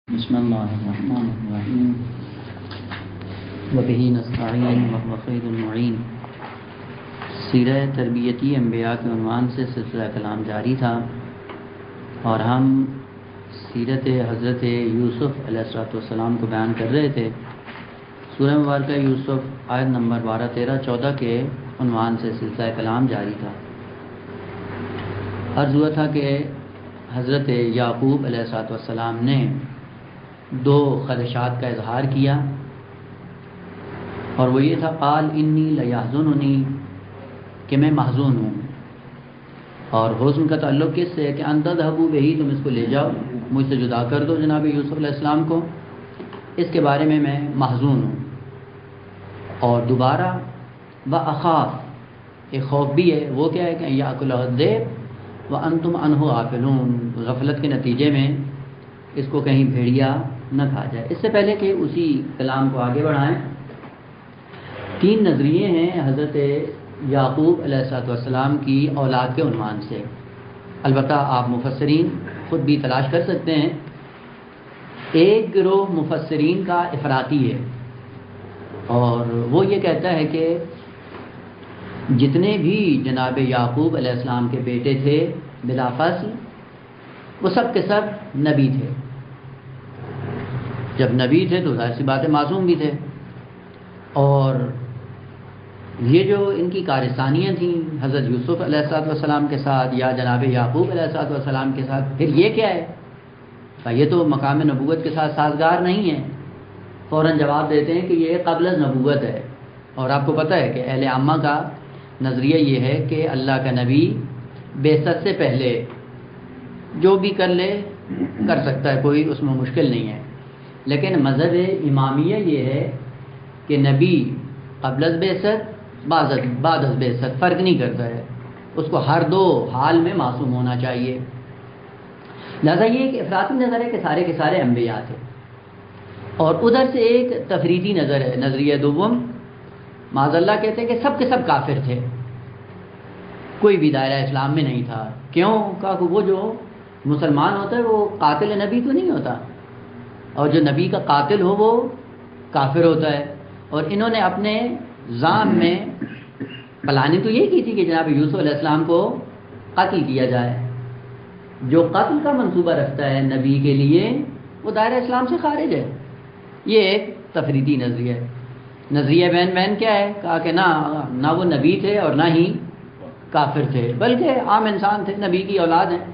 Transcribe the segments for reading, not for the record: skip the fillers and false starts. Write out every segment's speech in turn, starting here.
بسم اللہ الرحمن الرحیم وبہ نستعین وهو خیر المعین۔ سیرہ تربیتی انبیاء کے عنوان سے سلسلہ کلام جاری تھا اور ہم سیرت حضرت یوسف علیہ السلام کو بیان کر رہے تھے۔ سورہ مبارکہ یوسف آیت نمبر 12، 13، 14 کے عنوان سے سلسلہ کلام جاری تھا۔ عرض ہوا تھا کہ حضرت یعقوب علیہ السلام نے دو خدشات کا اظہار کیا، اور وہ یہ تھا قال انی لیحزننی، کہ میں محزون ہوں، اور حزن کا تعلق کس سے ہے کہ ان تذهبوا بہ، تم اس کو لے جاؤ، مجھ سے جدا کر دو جناب یوسف علیہ السلام کو، اس کے بارے میں محزون ہوں۔ اور دوبارہ واخاف، ایک خوف بھی ہے، وہ کیا ہے کہ یاکلہ الذئب وانتم عنہ غافلون، غفلت کے نتیجے میں اس کو کہیں بھیڑیا نہ کھا جائے۔ اس سے پہلے کہ اسی کلام کو آگے بڑھائیں، تین نظریے ہیں حضرت یعقوب علیہ السلام کی اولاد کے عنوان سے۔ البتہ آپ مفسرین خود بھی تلاش کر سکتے ہیں۔ ایک گروہ مفسرین کا افراطی ہے، اور وہ یہ کہتا ہے کہ جتنے بھی جناب یعقوب علیہ السلام کے بیٹے تھے بلا فصل، وہ سب کے سب نبی تھے۔ جب نبی تھے تو ظاہر سی بات ہے معصوم بھی تھے، اور یہ جو ان کی کارثانیاں تھیں حضرت یوسف علیہ السلام کے ساتھ یا جناب یعقوب علیہ السلام کے ساتھ، پھر یہ کیا ہے؟ یہ تو مقام نبوت کے ساتھ سازگار نہیں ہے۔ فوراً جواب دیتے ہیں کہ یہ قبل از نبوت ہے، اور آپ کو پتہ ہے کہ اہل عامہ کا نظریہ یہ ہے کہ اللہ کا نبی بعثت سے پہلے جو بھی کر لے کر سکتا ہے، کوئی اس میں مشکل نہیں ہے۔ لیکن مذہب امامیہ یہ ہے کہ نبی قبل از بعثت بعد از بعثت فرق نہیں کرتا ہے، اس کو ہر دو حال میں معصوم ہونا چاہیے۔ لہذا یہ ایک افراطی نظر ہے کہ سارے کے سارے انبیاء تھے، اور ادھر سے ایک تفریطی نظر ہے، نظریہ دوم، معاذ اللہ کہتے ہیں کہ سب کے سب کافر تھے، کوئی بھی دائرہ اسلام میں نہیں تھا۔ کیوں؟ کہ وہ جو مسلمان ہوتا ہے وہ قاتل نبی تو نہیں ہوتا، اور جو نبی کا قاتل ہو وہ کافر ہوتا ہے۔ اور انہوں نے اپنے ذام میں پلاننگ تو یہ کی تھی کہ جناب یوسف علیہ السلام کو قتل کیا جائے۔ جو قتل کا منصوبہ رکھتا ہے نبی کے لیے وہ دائرہ اسلام سے خارج ہے۔ یہ ایک تفریطی نظریہ ہے۔ نظریہ بین کیا ہے؟ کہا کہ نہ وہ نبی تھے اور نہ ہی کافر تھے، بلکہ عام انسان تھے، نبی کی اولاد ہیں،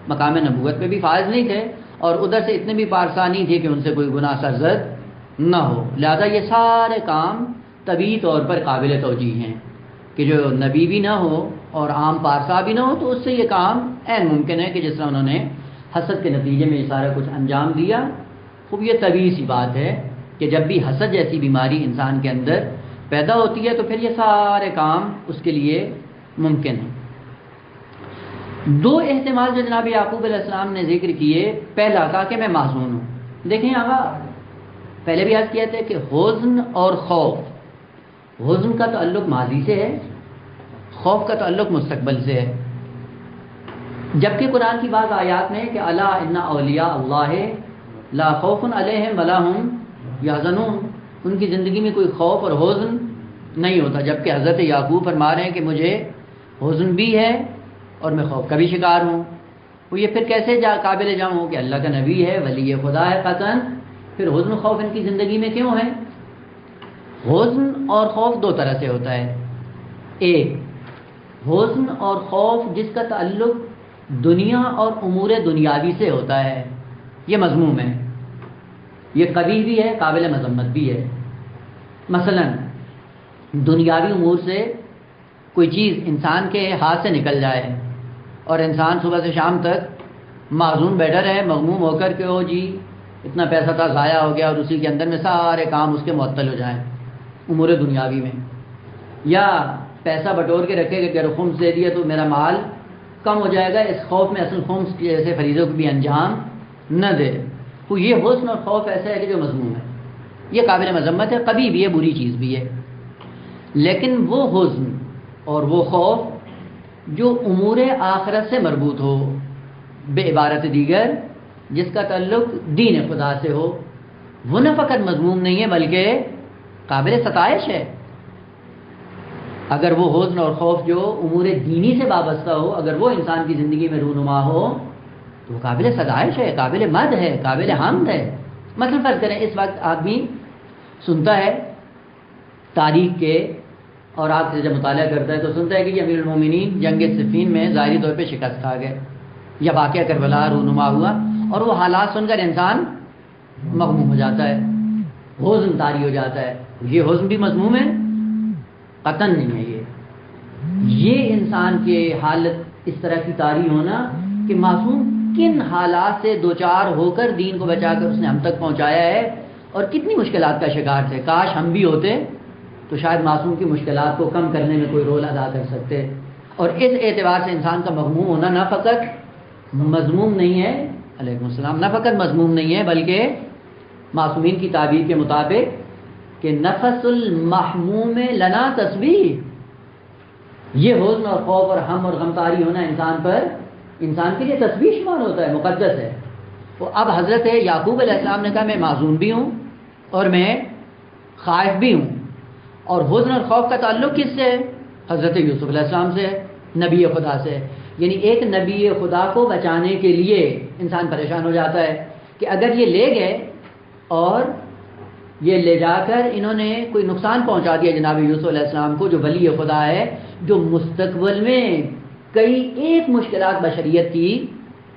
مقام نبوت پہ بھی فائز نہیں تھے، اور ادھر سے اتنے بھی پارسا نہیں تھے کہ ان سے کوئی گناہ سرزد نہ ہو۔ لہذا یہ سارے کام طبعی طور پر قابل توجیہ ہیں کہ جو نبی بھی نہ ہو اور عام پارسا بھی نہ ہو، تو اس سے یہ کام عین ممکن ہے کہ جس طرح انہوں نے حسد کے نتیجے میں یہ سارا کچھ انجام دیا۔ خوب یہ طبیعی سی بات ہے کہ جب بھی حسد جیسی بیماری انسان کے اندر پیدا ہوتی ہے تو پھر یہ سارے کام اس کے لیے ممکن ہیں۔ دو احتمال جو جناب یعقوب علیہ السلام نے ذکر کیے، پہلا کہا کہ میں محزون ہوں۔ دیکھیں آقا، پہلے بھی عرض کیا تھا کہ حزن اور خوف، حزن کا تعلق ماضی سے ہے، خوف کا تعلق مستقبل سے ہے۔ جبکہ قرآن کی بعض آیات میں کہ الا ان اولیاء اللہ لا خوف علیہم ولا هم یحزنون، ان کی زندگی میں کوئی خوف اور حزن نہیں ہوتا، جبکہ حضرت یعقوب فرما رہے ہیں کہ مجھے حزن بھی ہے اور میں خوف کا بھی شکار ہوں۔ وہ یہ پھر کیسے قابل جام ہو کہ اللہ کا نبی ہے، ولی خدا ہے قطعاً، پھر حزن و خوف ان کی زندگی میں کیوں ہے؟ حزن اور خوف دو طرح سے ہوتا ہے۔ ایک حزن اور خوف جس کا تعلق دنیا اور امور دنیاوی سے ہوتا ہے، یہ مذموم ہے، یہ قبیح بھی ہے، قابل مذمت بھی ہے۔ مثلا دنیاوی امور سے کوئی چیز انسان کے ہاتھ سے نکل جائے اور انسان صبح سے شام تک معذون بیٹھا رہے، مغموم ہو کر کہ او جی اتنا پیسہ تھا ضائع ہو گیا، اور اسی کے اندر میں سارے کام اس کے معطل ہو جائیں امور دنیاوی میں، یا پیسہ بٹور کے رکھے کہ اگر خمس دے دیا تو میرا مال کم ہو جائے گا، اس خوف میں اصل خمس جیسے فریضوں کو بھی انجام نہ دے۔ تو یہ حزن اور خوف ایسا ہے کہ جو مذموم ہے، یہ قابل مذمت ہے، قبیح بھی ہے، بری چیز بھی ہے۔ لیکن وہ حزن اور وہ خوف جو امور آخرت سے مربوط ہو، بے عبارت دیگر جس کا تعلق دین خدا سے ہو وہ نہ فقط مذموم نہیں ہے بلکہ قابل ستائش ہے۔ اگر وہ حزن اور خوف جو امور دینی سے وابستہ ہو، اگر وہ انسان کی زندگی میں رونما ہو تو وہ قابل ستائش ہے، قابل مدح ہے، قابل حمد ہے۔ مثلا فرض کریں اس وقت آدمی سنتا ہے تاریخ کے اور آپ سے جب مطالعہ کرتا ہے تو سنتا ہے کہ یہ امیر المومنین جنگ صفین میں ظاہری طور پہ شکست کھا گئے، یا واقعہ کربلا رونما ہوا، اور وہ حالات سن کر انسان مغموم ہو جاتا ہے، حزن طاری ہو جاتا ہے۔ یہ حزن بھی مذموم ہے؟ قطعاً نہیں ہے۔ یہ انسان کے حالت اس طرح کی طاری ہونا کہ معصوم کن حالات سے دوچار ہو کر دین کو بچا کر اس نے ہم تک پہنچایا ہے اور کتنی مشکلات کا شکار تھے۔ کاش ہم بھی ہوتے تو شاید معصوم کی مشکلات کو کم کرنے میں کوئی رول ادا کر سکتے۔ اور اس اعتبار سے انسان کا مغموم ہونا نہ فقط مذموم نہیں ہے، علیکم السلام، نہ فقط مذموم نہیں ہے بلکہ معصومین کی تعبیر کے مطابق کہ نفس المحموم لنا تسبیح، یہ حزن اور خوف اور ہم اور غمطاری ہونا انسان کے لیے تسبیح شمار ہوتا ہے، مقدس ہے۔ وہ اب حضرت یعقوب علیہ السلام نے کہا میں معصوم بھی ہوں اور میں خائف بھی ہوں، اور حزن اور خوف کا تعلق کس سے ہے؟ حضرت یوسف علیہ السلام سے، نبی خدا سے۔ یعنی ایک نبی خدا کو بچانے کے لیے انسان پریشان ہو جاتا ہے کہ اگر یہ لے گئے اور یہ لے جا کر انہوں نے کوئی نقصان پہنچا دیا جناب یوسف علیہ السلام کو، جو ولی خدا ہے، جو مستقبل میں کئی ایک مشکلات بشریت کی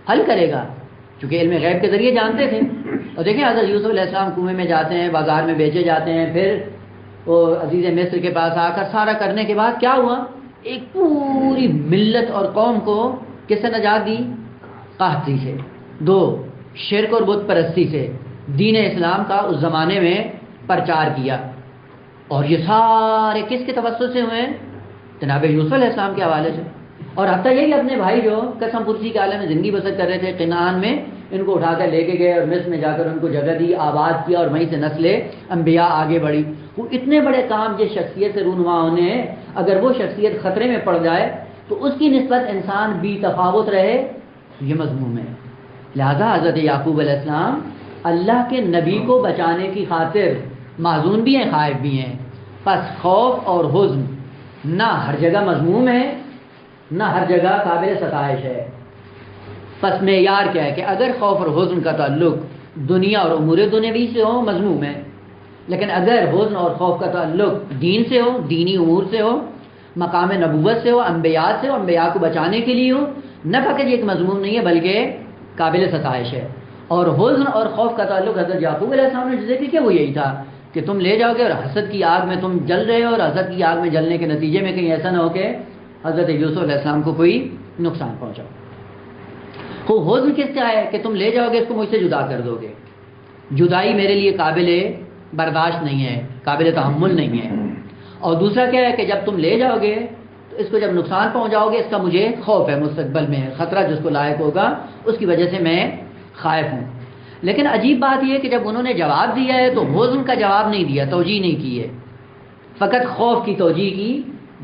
حل کرے گا، چونکہ علم غیب کے ذریعے جانتے تھے۔ اور دیکھیں حضرت یوسف علیہ السلام کنویں میں جاتے ہیں، بازار میں بیچے جاتے ہیں، پھر وہ عزیز مصر کے پاس آ کر سارا کرنے کے بعد کیا ہوا؟ ایک پوری ملت اور قوم کو کس سے نجات دی؟ قحطی سے، دو شرک اور بت پرستی سے، دین اسلام کا اس زمانے میں پرچار کیا۔ اور یہ سارے کس کے توسط سے ہوئے ہیں؟ جناب یوسف علیہ السلام کے حوالے سے۔ اور حتیٰ یہی اپنے بھائی جو قسم پرسی کے عالم میں زندگی بسر کر رہے تھے کنعان میں، ان کو اٹھا کر لے کے گئے اور مصر میں جا کر ان کو جگہ دی، آباد کیا، اور وہیں سے نسل انبیاء آگے بڑھی۔ وہ اتنے بڑے کام جس شخصیت سے رونما ہونے ہیں، اگر وہ شخصیت خطرے میں پڑ جائے تو اس کی نسبت انسان بھی تفاوت رہے، یہ مضمون ہے۔ لہذا حضرت یعقوب علیہ السلام اللہ کے نبی کو بچانے کی خاطر معذون بھی ہیں، خائف بھی ہیں۔ پس خوف اور حزن نہ ہر جگہ مذموم ہے، نہ ہر جگہ قابل ستائش ہے۔ پس معیار کیا ہے کہ اگر خوف اور حزن کا تعلق دنیا اور امور دنیوی سے ہو مذموم ہے، لیکن اگر حزن اور خوف کا تعلق دین سے ہو، دینی امور سے ہو، مقام نبوت سے ہو، انبیاء سے ہو، انبیاء کو بچانے کے لیے ہو، نہ فقط یہ ایک مضمون نہیں ہے بلکہ قابل ستائش ہے۔ اور حزن اور خوف کا تعلق حضرت یعقوب علیہ السلام نے ذکر کیا، وہ یہی تھا کہ تم لے جاؤ گے اور حسد کی آگ میں تم جل رہے ہو، اور حسد کی آگ میں جلنے کے نتیجے میں کہیں ایسا نہ ہو کہ حضرت یوسف علیہ السلام کو کوئی نقصان پہنچاؤ۔ وہ حزن کس سے آیا کہ تم لے جاؤ گے، اس کو مجھ سے جدا کر دو گے، جدائی میرے لیے قابل برداشت نہیں ہے، قابل تحمل نہیں ہے۔ اور دوسرا کیا ہے کہ جب تم لے جاؤ گے تو اس کو جب نقصان پہنچاؤ گے، اس کا مجھے خوف ہے، مستقبل میں خطرہ جس کو لاحق ہوگا اس کی وجہ سے میں خائف ہوں۔ لیکن عجیب بات یہ ہے کہ جب انہوں نے جواب دیا ہے تو حزن کا جواب نہیں دیا، توجیہ نہیں کی ہے، فقط خوف کی توجیہ کی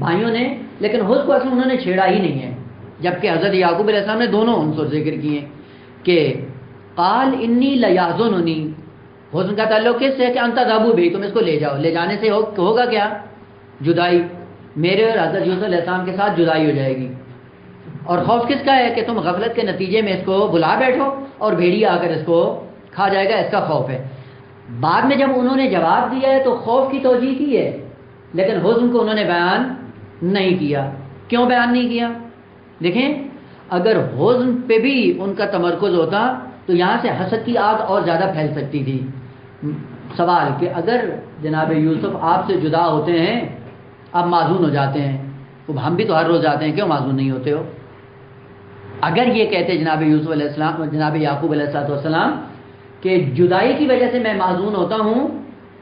بھائیوں نے، لیکن حزن کو اصلا انہوں نے چھیڑا ہی نہیں ہے۔ جبکہ حضرت یعقوب علیہ السلام نے دونوں عنصر ذکر کیے کہ قال انی لیحزننی، حزن کا تعلق کس سے ہے کہ انت تذهبوا بھی، تم اس کو لے جاؤ، لے جانے سے ہوگا کیا؟ جدائی، میرے اور حضرت یوسف علیہ السلام کے ساتھ جدائی ہو جائے گی۔ اور خوف کس کا ہے کہ تم غفلت کے نتیجے میں اس کو بلا بیٹھو اور بھیڑی آ کر اس کو کھا جائے گا، اس کا خوف ہے۔ بعد میں جب انہوں نے جواب دیا ہے تو خوف کی توجیہ کی ہے، لیکن حزن کو انہوں نے بیان نہیں کیا۔ کیوں بیان نہیں کیا؟ دیکھیں اگر حزن پہ بھی ان کا تمرکز ہوتا تو یہاں سے حسد کی آگ اور زیادہ پھیل سکتی تھی۔ سوال کہ اگر جناب یوسف آپ سے جدا ہوتے ہیں، آپ معزون ہو جاتے ہیں، تو ہم بھی تو ہر روز جاتے ہیں، کیوں معزون نہیں ہوتے ہو؟ اگر یہ کہتے جناب یوسف علیہ السلام، جناب یعقوب علیہ السلام کہ جدائی کی وجہ سے میں معزون ہوتا ہوں،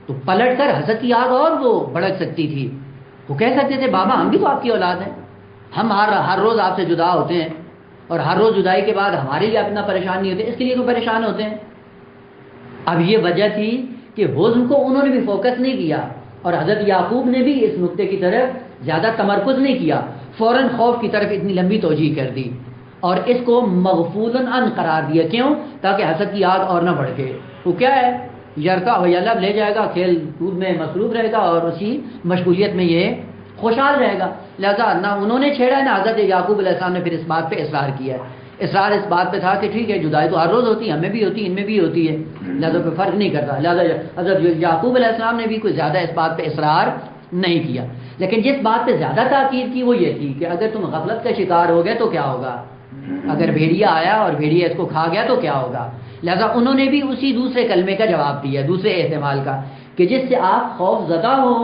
تو پلٹ کر حسد کی آگ اور وہ بھڑک سکتی تھی۔ وہ کہہ سکتے تھے بابا ہم بھی تو آپ کی اولاد ہیں، ہم ہر روز آپ سے جدا ہوتے ہیں، اور ہر روز جدائی کے بعد ہمارے لیے اپنا پریشان نہیں ہوتے، اس کے لیے تو پریشان ہوتے ہیں۔ اب یہ وجہ تھی کہ حزن کو انہوں نے بھی فوکس نہیں کیا، اور حضرت یعقوب نے بھی اس نقطے کی طرف زیادہ تمرکز نہیں کیا، فوراً خوف کی طرف اتنی لمبی توجیہ کر دی۔ اور اس کو مغفولن ان قرار دیا. کیوں؟ تاکہ حسد کی آگ اور نہ بڑھے. وہ کیا ہے؟ یرکا ہو یلب، لے جائے گا، کھیل کود میں مصروف رہے گا اور اسی مشغولیت میں یہ خوشحال رہے گا. لہذا نہ انہوں نے چھیڑا ہے نہ حضرت یعقوب علیہ السلام نے پھر اس بات پہ اصرار کیا ہے. اصرار اس بات پہ تھا کہ ٹھیک ہے جدائی تو ہر روز ہوتی ہے، ہمیں بھی ہوتی ہے، ان میں بھی ہوتی ہے، لہذا کوئی فرق نہیں کرتا. لہذا حضرت یعقوب علیہ السلام نے بھی کوئی زیادہ اس بات پہ اصرار نہیں کیا. لیکن جس بات پہ زیادہ تاکید کی وہ یہ تھی کہ اگر تم غفلت کا شکار ہو گئے تو کیا ہوگا، اگر بھیڑیا آیا اور بھیڑیا اس کو کھا گیا تو کیا ہوگا. لہذا انہوں نے بھی اسی دوسرے کلمے کا جواب دیا، دوسرے احتمال کا، کہ جس سے آپ خوف زدہ ہو،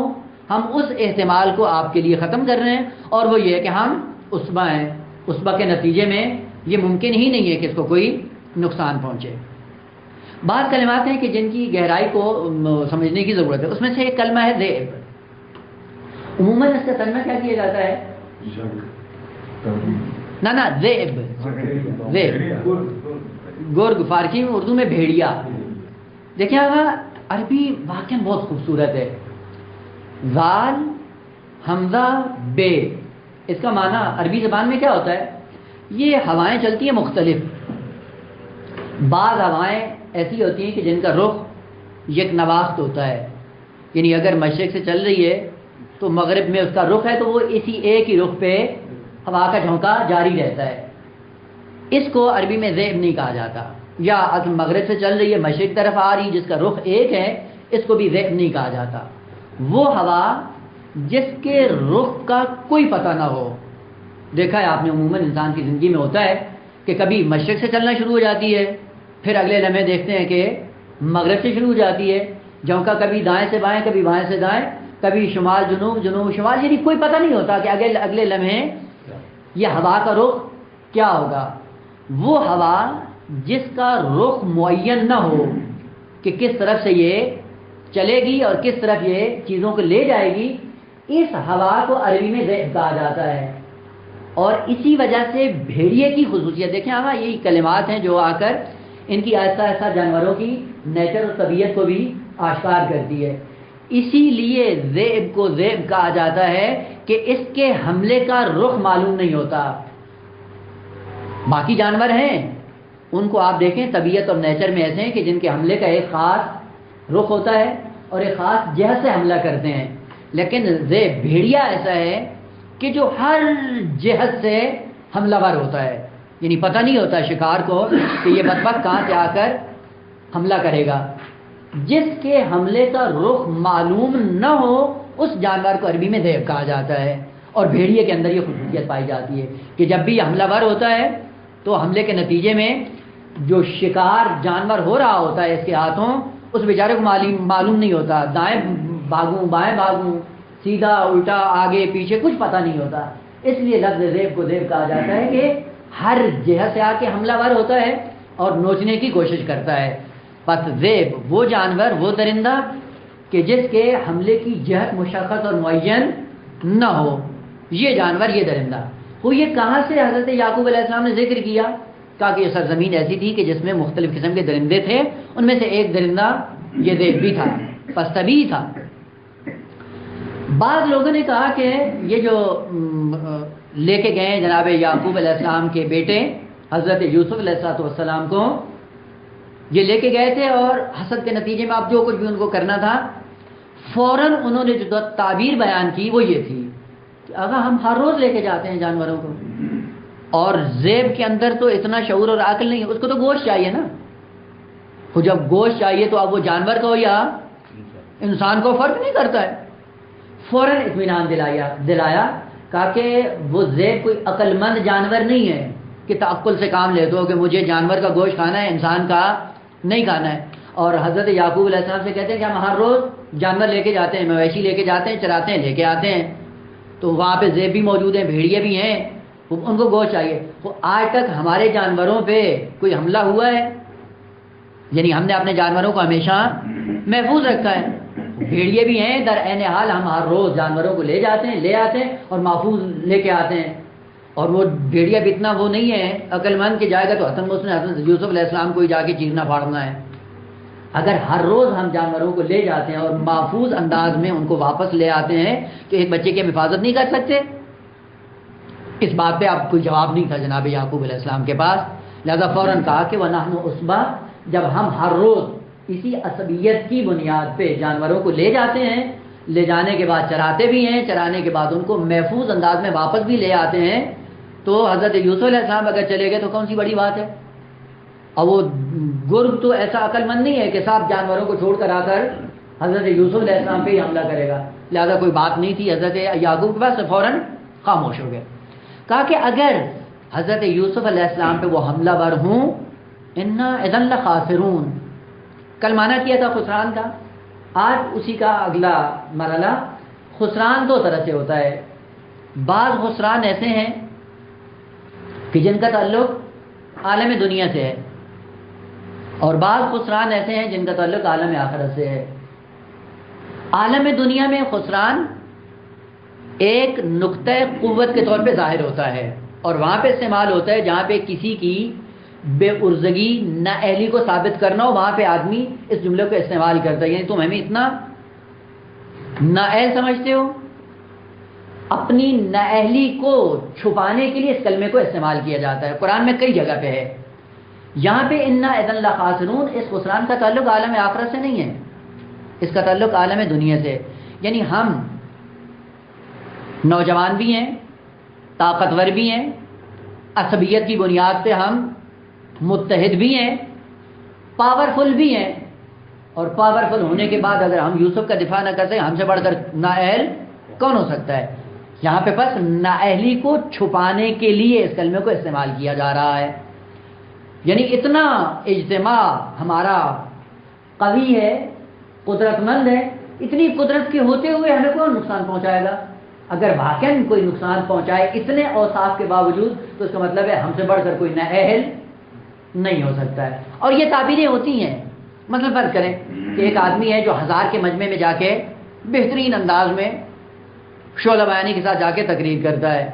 ہم اس احتمال کو آپ کے لیے ختم کر رہے ہیں، اور وہ یہ کہ ہم عصبہ ہیں. عصبہ کے نتیجے میں یہ ممکن ہی نہیں ہے کہ اس کو کوئی نقصان پہنچے. بعض کلمات ہیں کہ جن کی گہرائی کو سمجھنے کی ضرورت ہے. اس میں سے ایک کلمہ ہے ذئب. عموماً اس کا ترجمہ کیا کیا جاتا ہے؟ نہ ذئب، ذئب گرگ، فارسی میں، اردو میں بھیڑیا. دیکھیں آگا عربی واقعی بہت خوبصورت ہے. زال حمزہ بے، اس کا معنی عربی زبان میں کیا ہوتا ہے؟ یہ ہوائیں چلتی ہیں مختلف. بعض ہوائیں ایسی ہوتی ہیں کہ جن کا رخ یک نواخت ہوتا ہے، یعنی اگر مشرق سے چل رہی ہے تو مغرب میں اس کا رخ ہے تو وہ اسی ایک ہی رخ پہ ہوا کا جھونکا جاری رہتا ہے. اس کو عربی میں ذئب نہیں کہا جاتا. یا مغرب سے چل رہی ہے مشرق طرف آ رہی جس کا رخ ایک ہے، اس کو بھی ذئب نہیں کہا جاتا. وہ ہوا جس کے رخ کا کوئی پتہ نہ ہو. دیکھا ہے آپ نے عموماً انسان کی زندگی میں ہوتا ہے کہ کبھی مشرق سے چلنا شروع ہو جاتی ہے، پھر اگلے لمحے دیکھتے ہیں کہ مغرب سے شروع ہو جاتی ہے. جھونکا کبھی دائیں سے بائیں، کبھی بائیں سے دائیں، کبھی شمال جنوب، جنوب شمال، یعنی کوئی پتہ نہیں ہوتا کہ اگلے لمحے یہ ہوا کا رخ کیا ہوگا. وہ ہوا جس کا رخ معین نہ ہو کہ کس طرف سے یہ چلے گی اور کس طرف یہ چیزوں کو لے جائے گی، اس ہوا کو عربی میں ذئب کہا جاتا ہے. اور اسی وجہ سے بھیڑیے کی خصوصیت دیکھیں آگا، یہی کلمات ہیں جو آ کر ان کی آہستہ آہستہ جانوروں کی نیچر اور طبیعت کو بھی آشکار کرتی ہے. اسی لیے ذئب کو ذئب کہا جاتا ہے کہ اس کے حملے کا رخ معلوم نہیں ہوتا. باقی جانور ہیں ان کو آپ دیکھیں طبیعت اور نیچر میں ایسے ہیں کہ جن کے حملے کا ایک خاص رخ ہوتا ہے اور ایک خاص جہت سے حملہ کرتے ہیں. لیکن ذئب بھیڑیا ایسا ہے کہ جو ہر جہت سے حملہ ور ہوتا ہے، یعنی پتہ نہیں ہوتا شکار کو کہ یہ بدبخت کہاں سے آ کر حملہ کرے گا. جس کے حملے کا رخ معلوم نہ ہو اس جانور کو عربی میں ذئب کہا جاتا ہے. اور بھیڑیے کے اندر یہ خصوصیت پائی جاتی ہے کہ جب بھی حملہ ور ہوتا ہے تو حملے کے نتیجے میں جو شکار جانور ہو رہا ہوتا ہے اس کے ہاتھوں، اس بیچارے کو معلوم نہیں ہوتا، دائیں بھاگوں بائیں بھاگوں، سیدھا الٹا آگے پیچھے، کچھ پتہ نہیں ہوتا. اس لیے لفظ ذئب کو ذئب کہا جاتا ہے کہ ہر جہت سے آ کے حملہ ور ہوتا ہے اور نوچنے کی کوشش کرتا ہے. پس ذئب وہ جانور، وہ درندہ کہ جس کے حملے کی جہت مشخص اور معین نہ ہو، یہ جانور، یہ درندہ. وہ یہ کہاں سے حضرت یعقوب علیہ السلام نے ذکر کیا؟ کہا کہ یہ سرزمین ایسی تھی کہ جس میں مختلف قسم کے درندے تھے، ان میں سے ایک درندہ یہ ذئب بھی تھا، پس طبیعی تھا. بعض لوگوں نے کہا کہ یہ جو لے کے گئے جناب یعقوب علیہ السلام کے بیٹے حضرت یوسف علیہ السلام کو، یہ لے کے گئے تھے اور حسد کے نتیجے میں اب جو کچھ بھی ان کو کرنا تھا، فوراً انہوں نے جو تعبیر بیان کی وہ یہ تھی کہ اگر ہم ہر روز لے کے جاتے ہیں جانوروں کو، اور ذئب کے اندر تو اتنا شعور اور عقل نہیں ہے، اس کو تو گوشت چاہیے نا. وہ جب گوشت چاہیے تو اب وہ جانور کو یا انسان کو فرق نہیں کرتا ہے. فوراً اطمینان دلایا کہا کہ وہ ذئب کوئی عقل مند جانور نہیں ہے کہ تعقل سے کام لیتے ہو کہ مجھے جانور کا گوشت کھانا ہے، انسان کا نہیں کھانا ہے. اور حضرت یعقوب علیہ السلام سے کہتے ہیں کہ ہم ہر روز جانور لے کے جاتے ہیں، مویشی لے کے جاتے ہیں، چراتے ہیں، لے کے آتے ہیں، تو وہاں پہ ذئب بھی موجود ہیں، بھیڑیے بھی ہیں، ان کو گوشت چاہیے. وہ آج تک ہمارے جانوروں پہ کوئی حملہ ہوا ہے؟ یعنی ہم نے اپنے جانوروں کو ہمیشہ محفوظ رکھا ہے. بھیڑیے بھی ہیں، در عین حال ہم ہر روز جانوروں کو لے جاتے ہیں، لے آتے ہیں اور محفوظ لے کے آتے ہیں. اور وہ بھیڑیا بھی اتنا وہ نہیں ہے عقل مند کہ جائے گا تو حسن اس نے حضرت یوسف علیہ السلام کو ہی جا کے چیرنا پھاڑنا ہے. اگر ہر روز ہم جانوروں کو لے جاتے ہیں اور محفوظ انداز میں ان کو واپس لے آتے ہیں تو ایک بچے کی ہم حفاظت نہیں کر سکتے؟ اس بات پہ اب کوئی جواب نہیں تھا جناب یعقوب علیہ السلام کے پاس، لہذا فوراً کہا کہ وَنَحْنُ عُصْبَةٌ، جب ہم ہر روز اسی عصبیت کی بنیاد پہ جانوروں کو لے جاتے ہیں، لے جانے کے بعد چراتے بھی ہیں، چرانے کے بعد ان کو محفوظ انداز میں واپس بھی لے آتے ہیں، تو حضرت یوسف علیہ السلام اگر چلے گئے تو کون سی بڑی بات ہے؟ اور وہ گرگ تو ایسا عقل مند نہیں ہے کہ صاحب جانوروں کو چھوڑ کر آ کر حضرت یوسف علیہ السلام پہ ہی حملہ کرے گا، لہذا کوئی بات نہیں تھی، حضرت یعقوب کے پاس فوراً خاموش ہو گئے۔ کہا کہ اگر حضرت یوسف علیہ السلام پہ وہ حملہ ور ہوں، انا اذن لخاسرون، کل معنی کیا تھا خسران کا، آج اسی کا اگلا مرحلہ۔ خسران دو طرح سے ہوتا ہے، بعض خسران ایسے ہیں کہ جن کا تعلق عالم دنیا سے ہے، اور بعض خسران ایسے ہیں جن کا تعلق عالم آخرت سے ہے۔ عالم دنیا میں خسران ایک نقطہ قوت کے طور پہ ظاہر ہوتا ہے، اور وہاں پہ استعمال ہوتا ہے جہاں پہ کسی کی بے عرضگی نااہلی کو ثابت کرنا ہو، وہاں پہ آدمی اس جملے کو استعمال کرتا ہے، یعنی تم ہمیں اتنا نااہل سمجھتے ہو۔ اپنی نااہلی کو چھپانے کے لیے اس کلمے کو استعمال کیا جاتا ہے، قرآن میں کئی جگہ پہ ہے۔ یہاں پہ انا اذن لخاسرون، اس خسران کا تعلق عالم آخرت سے نہیں ہے، اس کا تعلق عالم دنیا سے، یعنی ہم نوجوان بھی ہیں، طاقتور بھی ہیں، عصبیت کی بنیاد پہ ہم متحد بھی ہیں، پاورفل بھی ہیں، اور پاورفل ہونے کے بعد اگر ہم یوسف کا دفاع نہ کرتے، ہم سے بڑھ کر نااہل کون ہو سکتا ہے؟ یہاں پہ بس نااہلی کو چھپانے کے لیے اس کلمے کو استعمال کیا جا رہا ہے، یعنی اتنا اجتماع ہمارا قوی ہے، قدرت مند ہے، اتنی قدرت کے ہوتے ہوئے ہمیں کون نقصان پہنچائے گا؟ اگر واقعاً کوئی نقصان پہنچائے اتنے اوصاف کے باوجود، تو اس کا مطلب ہے ہم سے بڑھ کر کوئی نااہل نہیں ہو سکتا ہے۔ اور یہ تعبیریں ہوتی ہیں، مثلا فرض کریں کہ ایک آدمی ہے جو 1000 کے مجمع میں جا کے بہترین انداز میں شعلہ بیانی کے ساتھ جا کے تقریر کرتا ہے،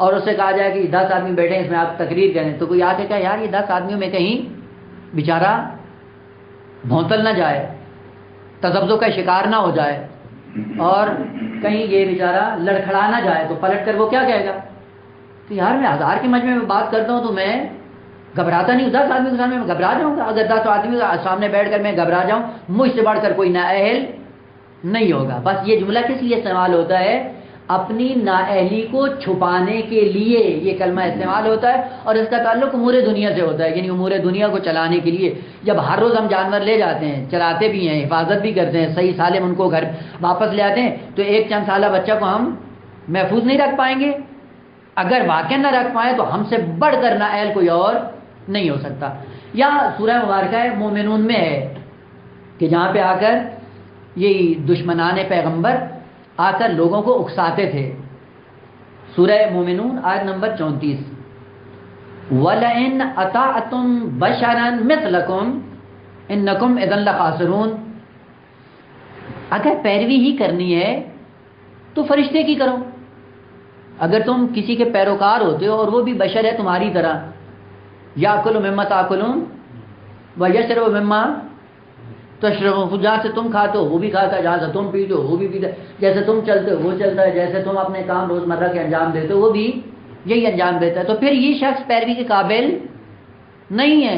اور اس سے کہا جائے کہ 10 آدمی بیٹھے ہیں اس میں آپ تقریر کریں، تو کوئی آ کے کہا یار یہ 10 آدمیوں میں کہیں بیچارہ بھونتل نہ جائے، تذبذب کا شکار نہ ہو جائے، اور کہیں یہ بیچارہ لڑکھڑا نہ جائے، تو پلٹ کر وہ کیا کہے گا کہ یار میں 1000 کے مجمع میں بات کرتا ہوں تو میں گھبراتا نہیں ہوں، 10 آدمی کے سامنے میں گھبرا جاؤں گا؟ اگر 10 آدمی کے سامنے بیٹھ کر میں گھبرا جاؤں، مجھ سے بڑھ کر کوئی نااہل نہیں ہوگا۔ بس یہ جملہ کس لیے استعمال ہوتا ہے؟ اپنی نااہلی کو چھپانے کے لیے یہ کلمہ استعمال ہوتا ہے، اور اس کا تعلق امور دنیا سے ہوتا ہے، یعنی امور دنیا کو چلانے کے لیے جب ہر روز ہم جانور لے جاتے ہیں، چلاتے بھی ہیں، حفاظت بھی کرتے ہیں، صحیح سالم ان کو گھر واپس لے آتے ہیں، تو ایک چند سالہ بچہ کو ہم محفوظ نہیں رکھ پائیں گے؟ اگر واقع نہ رکھ پائیں تو ہم سے بڑھ کر نااہل کوئی اور نہیں ہو سکتا۔ یا سورہ مبارکہ مومنون میں ہے کہ جہاں پہ آ کر یہی دشمنان پیغمبر آ کر لوگوں کو اکساتے تھے، سورہ مومنون آیت نمبر 34، وَلَئِنْ أَطَعْتُمْ بَشَرًا مِثْلَكُمْ إِنَّكُمْ إِذًا لَخَاسِرُونَ، اگر پیروی ہی کرنی ہے تو فرشتے کی کرو، اگر تم کسی کے پیروکار ہوتے ہو اور وہ بھی بشر ہے تمہاری طرح، یاکل مما تاکلون ویشرب مما تشربون، جہاں سے تم کھاتے ہو وہ بھی کھاتا ہے، جہاں سے تم پیتے ہو وہ بھی پیتا ہے، جیسے تم چلتے ہو وہ چلتا ہے، جیسے تم اپنے کام روزمرہ کے انجام دیتے ہو وہ بھی یہی انجام دیتا ہے، تو پھر یہ شخص پیروی کے قابل نہیں ہے،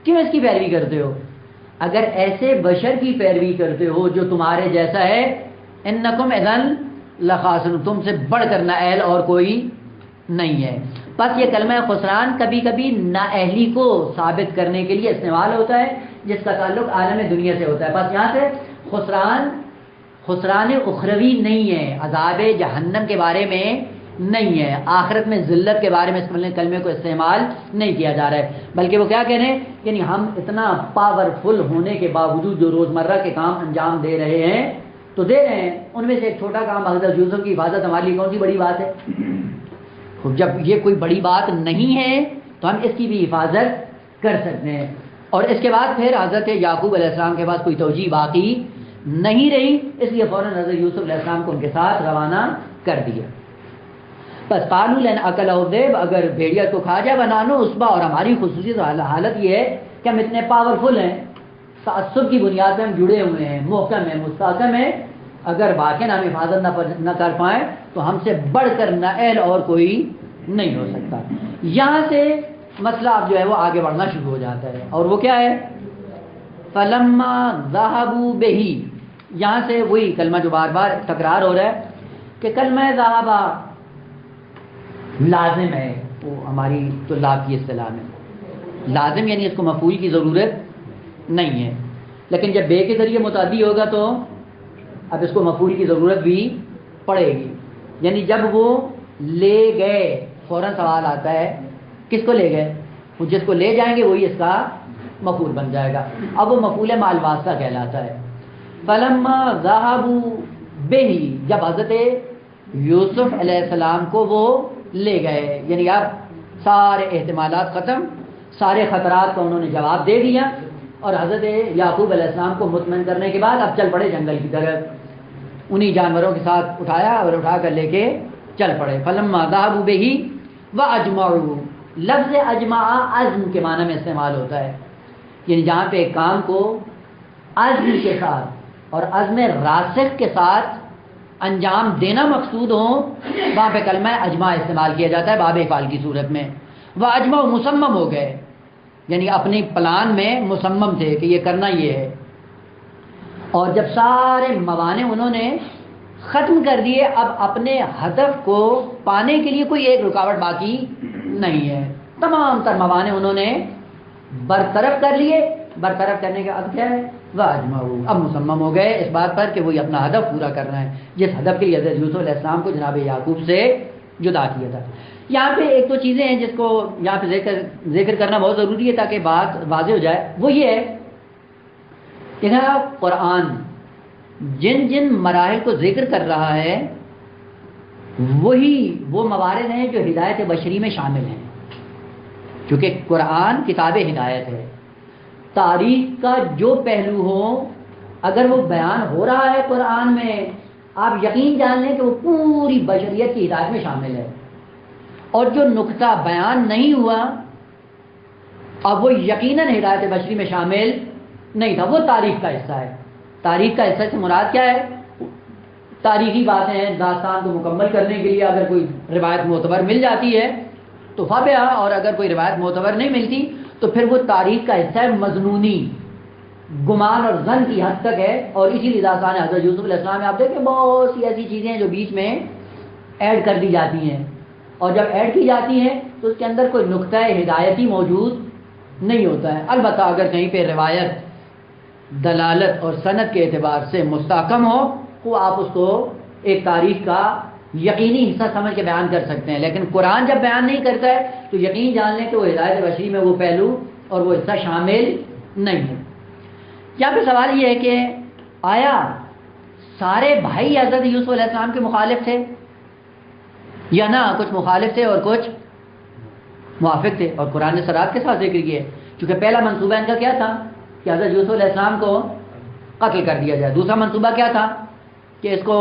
کیوں اس کی پیروی کرتے ہو؟ اگر ایسے بشر کی پیروی کرتے ہو جو تمہارے جیسا ہے، انکم اذن لخاسرون، تم سے بڑھ کر نااہل اور کوئی نہیں ہے۔ بس یہ کلمہ خسران کبھی کبھی نااہلی کو ثابت کرنے کے لیے استعمال ہوتا ہے جس کا تعلق عالم دنیا سے ہوتا ہے۔ بس یہاں سے خسران اخروی نہیں ہے، عذاب جہنم کے بارے میں نہیں ہے، آخرت میں ذلت کے بارے میں اس کلمے کو استعمال نہیں کیا جا رہا ہے، بلکہ وہ کیا کہہ رہے ہیں، یعنی ہم اتنا پاورفل ہونے کے باوجود جو روزمرہ کے کام انجام دے رہے ہیں تو دے رہے ہیں، ان میں سے ایک چھوٹا کام حضرت یوسف کی حفاظت ہمارے لیے کون سی بڑی بات ہے؟ جب یہ کوئی بڑی بات نہیں ہے تو ہم اس کی بھی حفاظت کر سکتے ہیں۔ اور اس کے بعد پھر حضرت یعقوب علیہ السلام کے پاس کوئی توجیہ باقی نہیں رہی، اس لیے فوراً حضرت یوسف علیہ السلام کو ان کے ساتھ روانہ کر دیا۔ بس قالوا لن اکلہ الذئب، اگر بھیڑیا کو کھا جائے، بنانو عصبہ، اور ہماری خصوصیت حالت یہ ہے کہ ہم اتنے پاورفل ہیں، تعصب کی بنیاد پہ ہم جڑے ہوئے ہیں، محکم ہیں، مستحکم ہیں، اگر واقعی ہم حفاظت نہ کر پائیں تو ہم سے بڑھ کر نااہل اور کوئی نہیں ہو سکتا. یہاں سے مسئلہ اب جو ہے وہ آگے بڑھنا شروع ہو جاتا ہے, اور وہ کیا ہے؟ فلما ذهبوا به. یہاں سے وہی کلمہ جو بار بار تکرار ہو رہا ہے کہ کلمہ ذهبا لازم ہے, وہ ہماری طلاب کی اصطلاح میں لازم یعنی اس کو مفعول کی ضرورت نہیں ہے, لیکن جب بے کے ذریعے متعدی ہوگا تو اب اس کو مفعول کی ضرورت بھی پڑے گی. یعنی جب وہ لے گئے, فوراً سوال آتا ہے کس کو لے گئے؟ وہ جس کو لے جائیں گے وہی اس کا مفعول بن جائے گا. اب وہ مفعول مع الواسطہ کہلاتا ہے. فلما ذهبوا به, جب حضرت یوسف علیہ السلام کو وہ لے گئے, یعنی اب سارے احتمالات ختم, سارے خطرات کا انہوں نے جواب دے دیا, اور حضرت یعقوب علیہ السلام کو مطمئن کرنے کے بعد اب چل پڑے جنگل کی طرف. انہی جانوروں کے ساتھ اٹھایا اور اٹھا کر لے کے چل پڑے. فلما ذهبوا به واجمعوا, لفظ اجمع عزم کے معنی میں استعمال ہوتا ہے, یعنی جہاں پہ ایک کام کو عزم کے ساتھ اور عزم راسخ کے ساتھ انجام دینا مقصود ہو, وہاں پہ کلمہ اجماع استعمال کیا جاتا ہے باب افعال کی صورت میں. وہ اجماع مصمم ہو گئے, یعنی اپنی پلان میں مصمم تھے کہ یہ کرنا یہ ہے, اور جب سارے موانع انہوں نے ختم کر دیے, اب اپنے ہدف کو پانے کے لیے کوئی ایک رکاوٹ باقی نہیں ہے, تمام تر موانع انہوں نے برطرف کر لیے. برطرف کرنے کا اب کیا ہے؟ واجمعوا, اب مصمم ہو گئے اس بات پر کہ وہی اپنا ہدف پورا کرنا ہے, جس ہدف کے لیے حضرت یوسف علیہ السلام کو جناب یعقوب سے جدا کیا تھا. یہاں پہ ایک تو چیزیں ہیں جس کو یہاں پہ ذکر کرنا بہت ضروری ہے تاکہ بات واضح ہو جائے. وہ یہ ہے کہ قرآن جن جن مراحل کو ذکر کر رہا ہے وہی وہ موارد ہیں جو ہدایت بشری میں شامل ہیں, چونکہ قرآن کتاب ہدایت ہے. تاریخ کا جو پہلو ہو اگر وہ بیان ہو رہا ہے قرآن میں, آپ یقین جان لیں کہ وہ پوری بشریت کی ہدایت میں شامل ہے, اور جو نقطہ بیان نہیں ہوا اب وہ یقیناً ہدایت بشری میں شامل نہیں تھا, وہ تاریخ کا حصہ ہے. تاریخ کا حصہ سے مراد کیا ہے؟ تاریخی باتیں ہیں. داستان کو مکمل کرنے کے لیے اگر کوئی روایت معتبر مل جاتی ہے تو فابیا, اور اگر کوئی روایت معتبر نہیں ملتی تو پھر وہ تاریخ کا حصہ ہے, مظنونی گمان اور ظن کی حد تک ہے. اور اسی لیے داستان حضرت یوسف علیہ السلام میں آپ دیکھیں بہت سی ایسی چیزیں ہیں جو بیچ میں ایڈ کر دی جاتی ہیں, اور جب ایڈ کی جاتی ہیں تو اس کے اندر کوئی نقطہ ہدایتی موجود نہیں ہوتا ہے. البتہ اگر کہیں پہ روایت دلالت اور سند کے اعتبار سے مستحکم ہو تو آپ اس کو ایک تاریخ کا یقینی حصہ سمجھ کے بیان کر سکتے ہیں, لیکن قرآن جب بیان نہیں کرتا ہے تو یقین جان لیں کہ وہ ہدایت بشری میں وہ پہلو اور وہ حصہ شامل نہیں ہے. یہاں پہ سوال یہ ہے کہ آیا سارے بھائی حضرت یوسف علیہ السلام کے مخالف تھے یا نہ, کچھ مخالف تھے اور کچھ موافق تھے, اور قرآن نے صراحت کے ساتھ ذکر کیا ہے, کیونکہ پہلا منصوبہ ان کا کیا تھا کہ حضرت یوسف علیہ السلام کو قتل کر دیا جائے. دوسرا منصوبہ کیا تھا کہ اس کو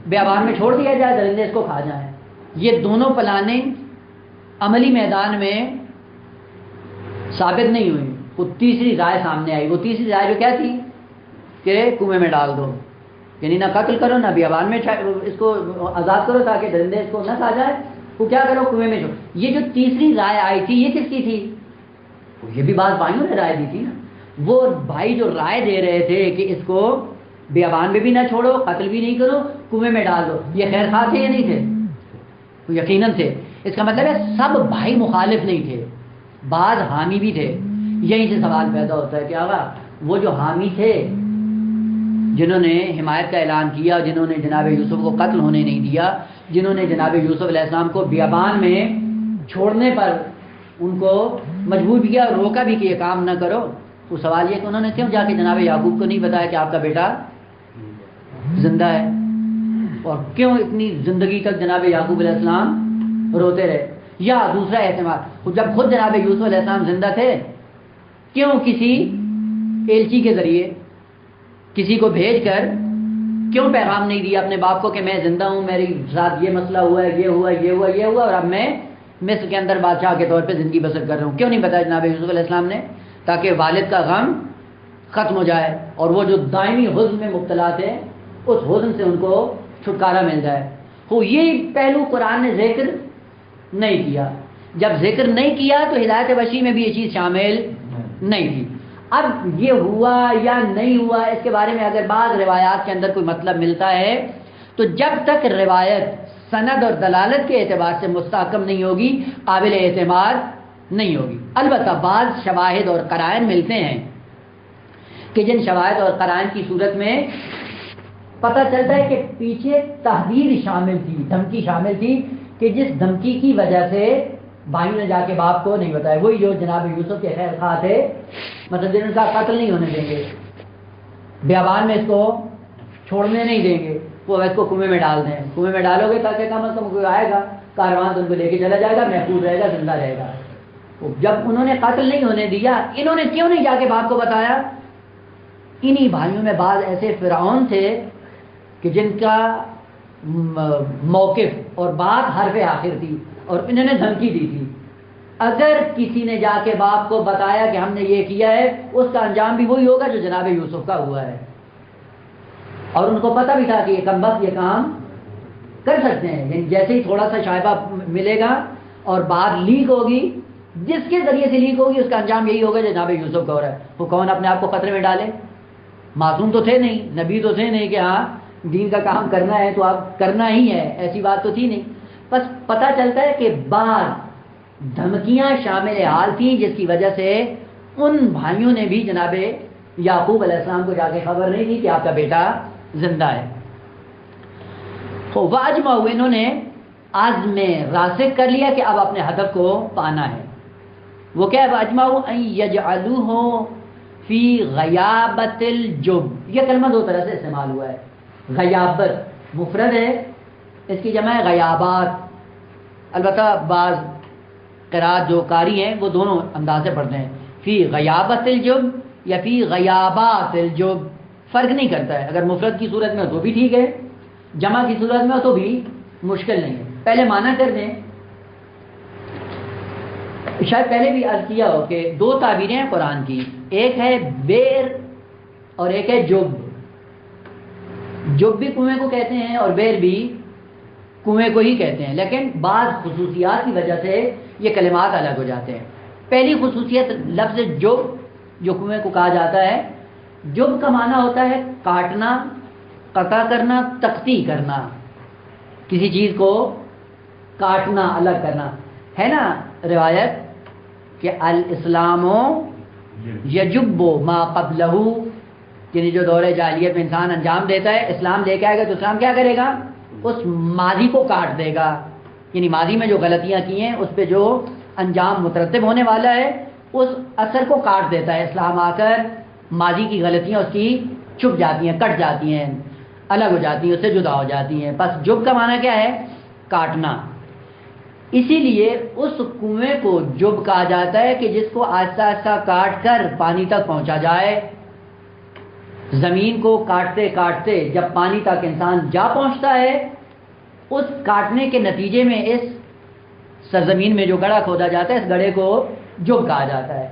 بیابان میں چھوڑ دیا جائے, درندے اس کو کھا جائیں. یہ دونوں پلاننگ عملی میدان میں ثابت نہیں ہوئی. وہ تیسری رائے سامنے آئی. وہ تیسری رائے جو کیا تھی کہ کنویں میں ڈال دو, یعنی نہ قتل کرو نہ بیابان میں اس کو آزاد کرو تاکہ درندے اس کو نہ کھا جائے, وہ کیا کرو کنویں میں چھوڑو. یہ جو تیسری رائے آئی تھی یہ کس کی تھی؟ یہ بھی بعض بھائیوں نے رائے دی تھی نا. وہ بھائی جو رائے دے رہے تھے کہ اس کو بیابان میں بھی نہ چھوڑو, قتل بھی نہیں کرو, کنویں میں ڈال دو, یہ خیر خواہ تھے یا نہیں تھے؟ وہ یقیناً تھے. اس کا مطلب ہے سب بھائی مخالف نہیں تھے, بعض حامی بھی تھے. یہیں سے سوال پیدا ہوتا ہے کہ آقا وہ جو حامی تھے جنہوں نے حمایت کا اعلان کیا, جنہوں نے جناب یوسف کو قتل ہونے نہیں دیا, جنہوں نے جناب یوسف علیہ السلام کو بیابان میں چھوڑنے پر ان کو مجبور بھی کیا اور روکا بھی کہ یہ کام نہ کرو, تو سوال یہ کہ انہوں نے کیوں جا کے جناب یعقوب کو نہیں بتایا کہ آپ کا بیٹا زندہ ہے, اور کیوں اتنی زندگی تک جناب یعقوب علیہ السلام روتے رہے. یا دوسرا احتمال, جب خود جناب یوسف علیہ السلام زندہ تھے کیوں کسی ایلچی کے ذریعے کسی کو بھیج کر کیوں پیغام نہیں دیا اپنے باپ کو کہ میں زندہ ہوں, میری ساتھ یہ مسئلہ ہوا ہے, یہ ہوا یہ ہوا یہ ہوا, اور اب میں مصر کے اندر بادشاہ کے طور پہ زندگی بسر کر رہا ہوں. کیوں نہیں بتایا جناب یوسف علیہ السلام نے, تاکہ والد کا غم ختم ہو جائے اور وہ جو دائمی حزن میں مبتلا تھے اس حزن سے ان کو چھٹکارا مل جائے. تو یہ پہلو قرآن نے ذکر نہیں کیا. جب ذکر نہیں کیا تو ہدایت بشری میں بھی یہ چیز شامل نہیں تھی. اب یہ ہوا یا نہیں ہوا اس کے بارے میں اگر بعض روایات کے اندر کوئی مطلب ملتا ہے تو جب تک روایت سند اور دلالت کے اعتبار سے مستحکم نہیں ہوگی قابل اعتماد نہیں ہوگی. البتہ بعض شواہد اور قرائن ملتے ہیں کہ جن شواہد اور قرائن کی صورت میں پتہ چلتا ہے کہ پیچھے تحذیر شامل تھی، دھمکی شامل تھی کہ جس دھمکی کی وجہ سے بھائیوں نے جا کے باپ کو نہیں بتایا. وہی جو جناب یوسف کے خیر خواہ تھے، مطلب جن کا قتل نہیں ہونے دیں گے، بیابان میں اس کو چھوڑنے نہیں دیں گے، وہ اس کو کنویں میں ڈال دیں. کنویں میں ڈالو گے تاکہ کم از کم کوئی آئے گا کارواں تو ان کو لے کے چلا جائے گا، محفوظ رہے گا، زندہ رہے گا. جب انہوں نے قتل نہیں ہونے دیا، انہوں نے کیوں نہیں جا کے باپ کو بتایا؟ انہی بھائیوں میں بعض ایسے فرعون تھے کہ جن کا موقف اور بات حرف آخر تھی اور انہوں نے دھمکی دی تھی اگر کسی نے جا کے باپ کو بتایا کہ ہم نے یہ کیا ہے اس کا انجام بھی وہی ہوگا جو جناب یوسف کا ہوا ہے. اور ان کو پتہ بھی تھا کہ یہ کمبخت یہ کام کر سکتے ہیں. یعنی جیسے ہی تھوڑا سا شائبہ ملے گا اور بات لیک ہوگی، جس کے ذریعے سے لیک ہوگی اس کا انجام یہی ہوگا جو جناب یوسف کا ہو رہا ہے. وہ کون اپنے آپ کو خطرے میں ڈالے؟ معصوم تو تھے نہیں، نبی تو تھے نہیں کہ ہاں دین کا کام کرنا ہے تو آپ کرنا ہی ہے، ایسی بات تو تھی نہیں. بس پتہ چلتا ہے کہ بعض دھمکیاں شامل حال تھیں جس کی وجہ سے ان بھائیوں نے بھی جناب یعقوب علیہ السلام کو جا کے خبر نہیں دی کہ آپ کا بیٹا زندہ ہے. واجمعوا، انہوں نے عزم راسخ کر لیا کہ اب اپنے ہدف کو پانا ہے. وہ کیا ہے؟ واجمعوا ان یجعلوہ فی غیابت الجب. یہ کلمہ دو طرح سے استعمال ہوا ہے. غیابت مفرد ہے، اس کی جمع ہے غیابات. البتہ بعض قرات جو قاری ہیں وہ دونوں انداز سے پڑھتے ہیں، فی غیابت الجب یا فی غیابات الجب، فرق نہیں کرتا ہے. اگر مفرد کی صورت میں ہو تو بھی ٹھیک ہے، جمع کی صورت میں ہو تو بھی مشکل نہیں ہے. پہلے معنی کر دیں. شاید پہلے بھی عرض کیا ہو کہ دو تعبیریں ہیں قرآن کی، ایک ہے بیر اور ایک ہے جب. جب بھی کنویں کو کہتے ہیں اور بیر بھی کنویں کو ہی کہتے ہیں، لیکن بعض خصوصیات کی وجہ سے یہ کلمات الگ ہو جاتے ہیں. پہلی خصوصیت لفظ جب جو کنویں کو کہا جاتا ہے، جب کا معنی ہوتا ہے کاٹنا، قطع کرنا، تختی کرنا، کسی چیز کو کاٹنا، الگ کرنا. ہے نا روایت کہ الاسلام یجب ما قبلہ، یعنی جو دور جاہلیت میں انسان انجام دیتا ہے اسلام لے کے آئے گا تو اسلام کیا کرے گا؟ اس ماضی کو کاٹ دے گا. یعنی ماضی میں جو غلطیاں کی ہیں اس پہ جو انجام مترتب ہونے والا ہے اس اثر کو کاٹ دیتا ہے. اسلام آ کر ماضی کی غلطیاں اس کی چھپ جاتی ہیں، کٹ جاتی ہیں، الگ ہو جاتی ہیں، اس سے جدا ہو جاتی ہیں. بس جب کا معنی کیا ہے؟ کاٹنا. اسی لیے اس کنویں کو جب کہا جاتا ہے کہ جس کو آہستہ آہستہ کاٹ کر پانی تک پہنچا جائے. زمین کو کاٹتے کاٹتے جب پانی تک انسان جا پہنچتا ہے، اس کاٹنے کے نتیجے میں اس سرزمین میں جو گڑھا کھودا جاتا ہے اس گڑھے کو جب کہا جاتا ہے.